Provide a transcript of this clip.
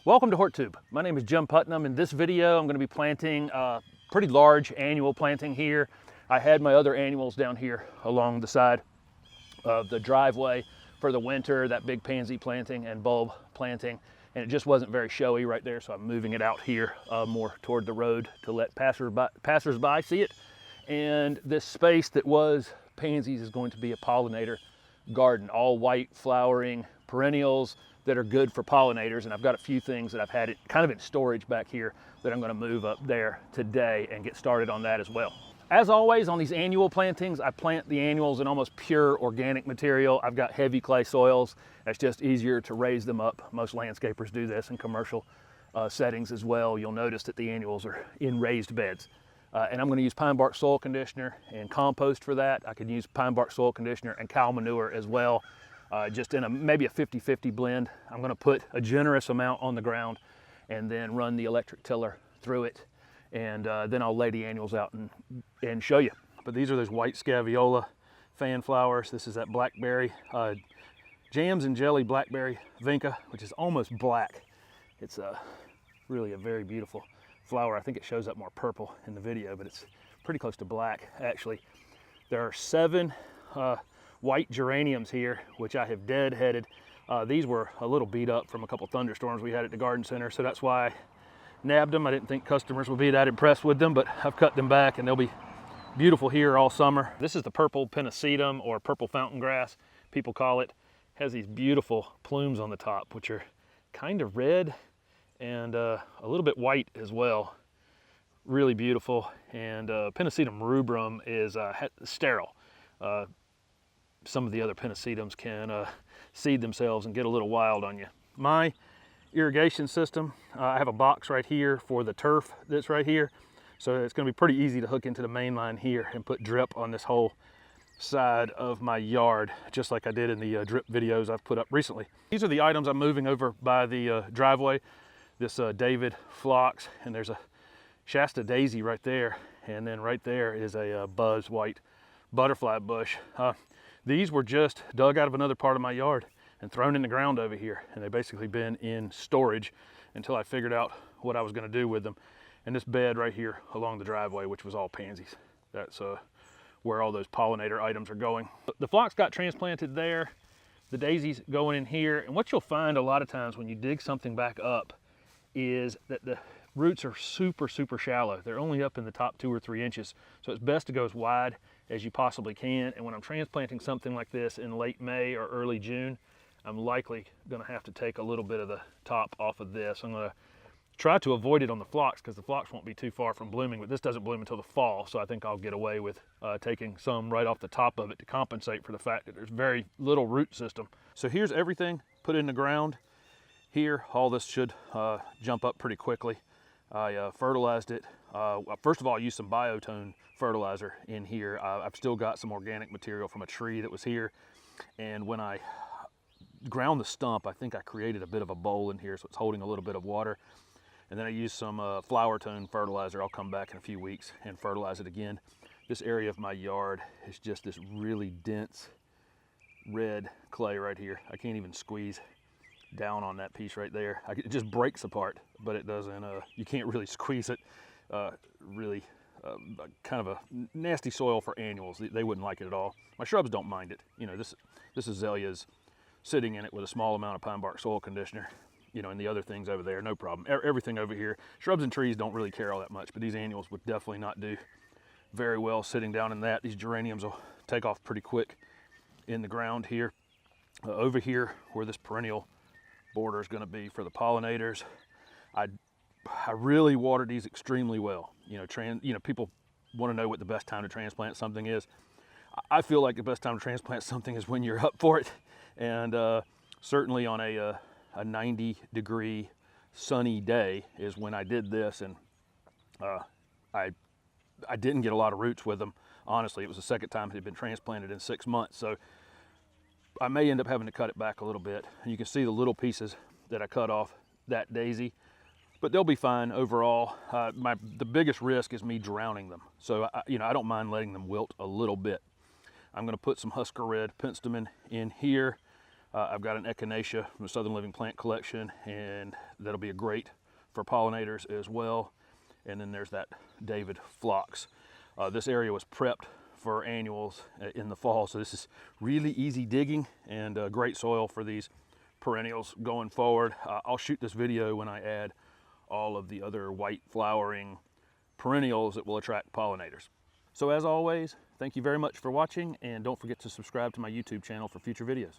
Welcome to HortTube. My name is Jim Putnam. In this video, I'm going to be planting a pretty large annual planting here. I had my other annuals down here along the side of the driveway for the winter, that big pansy planting and bulb planting, and it just wasn't very showy right there, so I'm moving it out here more toward the road to let passersby see it. And this space that was pansies is going to be a pollinator garden, all white flowering perennials that are good for pollinators. And I've got a few things that I've had it kind of in storage back here that I'm going to move up there today and get started on that as well. As always on these annual plantings, I plant the annuals in almost pure organic material. I've got heavy clay soils. That's just easier to raise them up. Most landscapers do this in commercial settings as well. You'll notice that the annuals are in raised beds. And I'm going to use pine bark soil conditioner and compost for that. I could use pine bark soil conditioner and cow manure as well. Just in maybe a 50-50 blend. I'm going to put a generous amount on the ground and then run the electric tiller through it, and then I'll lay the annuals out and show you. But these are those white scaviola fan flowers. This is that blackberry, jams and jelly blackberry vinca, which is almost black. It's really a very beautiful flower. I think it shows up more purple in the video, but it's pretty close to black actually. There are 7 white geraniums here, which I have deadheaded. These were a little beat up from a couple thunderstorms we had at the garden center, so that's why I nabbed them. I didn't think customers would be that impressed with them, but I've cut them back and they'll be beautiful here all summer. This is the purple pennisetum, or purple fountain grass, people call it. It has these beautiful plumes on the top, which are kind of red and a little bit white as well. Really beautiful. And Pennisetum rubrum is sterile. Some of the other pennisetums can seed themselves and get a little wild on you. My irrigation system, I have a box right here for the turf that's right here. So it's going to be pretty easy to hook into the main line here and put drip on this whole side of my yard, just like I did in the drip videos I've put up recently. These are the items I'm moving over by the driveway. This David phlox, and there's a Shasta daisy right there. And then right there is a buzz white butterfly bush. These were just dug out of another part of my yard and thrown in the ground over here. And they've basically been in storage until I figured out what I was going to do with them. And this bed right here along the driveway, which was all pansies. That's where all those pollinator items are going. The phlox got transplanted there. The daisies going in here. And what you'll find a lot of times when you dig something back up is that the roots are super, super shallow. They're only up in the top 2 or 3 inches. So it's best to go as wide as you possibly can. And when I'm transplanting something like this in late May or early June, I'm likely going to have to take a little bit of the top off of this. I'm going to try to avoid it on the phlox because the phlox won't be too far from blooming, but this doesn't bloom until the fall. So I think I'll get away with taking some right off the top of it to compensate for the fact that there's very little root system. So here's everything put in the ground. Here, all this should jump up pretty quickly. I fertilized it. First of all, I used some biotone fertilizer in here. I've still got some organic material from a tree that was here. And when I ground the stump, I think I created a bit of a bowl in here, so it's holding a little bit of water. And then I used some flower tone fertilizer. I'll come back in a few weeks and fertilize it again. This area of my yard is just this really dense red clay right here. I can't even squeeze down on that piece right there. It just breaks apart, but it doesn't, you can't really squeeze it. Really kind of a nasty soil for annuals. They wouldn't like it at all. My shrubs don't mind it. You know, this azalea is sitting in it with a small amount of pine bark soil conditioner, you know, and the other things over there, no problem. Everything over here, shrubs and trees don't really care all that much, but these annuals would definitely not do very well sitting down in that. These geraniums will take off pretty quick in the ground here. Over here where this perennial border is going to be for the pollinators, I really watered these extremely well. You know, people want to know what the best time to transplant something is. I feel like the best time to transplant something is when you're up for it. And certainly on a 90-degree sunny day is when I did this. And I didn't get a lot of roots with them. Honestly, it was the second time it had been transplanted in 6 months. So I may end up having to cut it back a little bit. And you can see the little pieces that I cut off that daisy. But they'll be fine overall. The biggest risk is me drowning them. So, I don't mind letting them wilt a little bit. I'm gonna put some Husker Red Penstemon in here. I've got an Echinacea from the Southern Living Plant Collection, and that'll be great for pollinators as well. And then there's that David phlox. This area was prepped for annuals in the fall, so this is really easy digging and great soil for these perennials going forward. I'll shoot this video when I add all of the other white flowering perennials that will attract pollinators. So as always, thank you very much for watching, and don't forget to subscribe to my YouTube channel for future videos.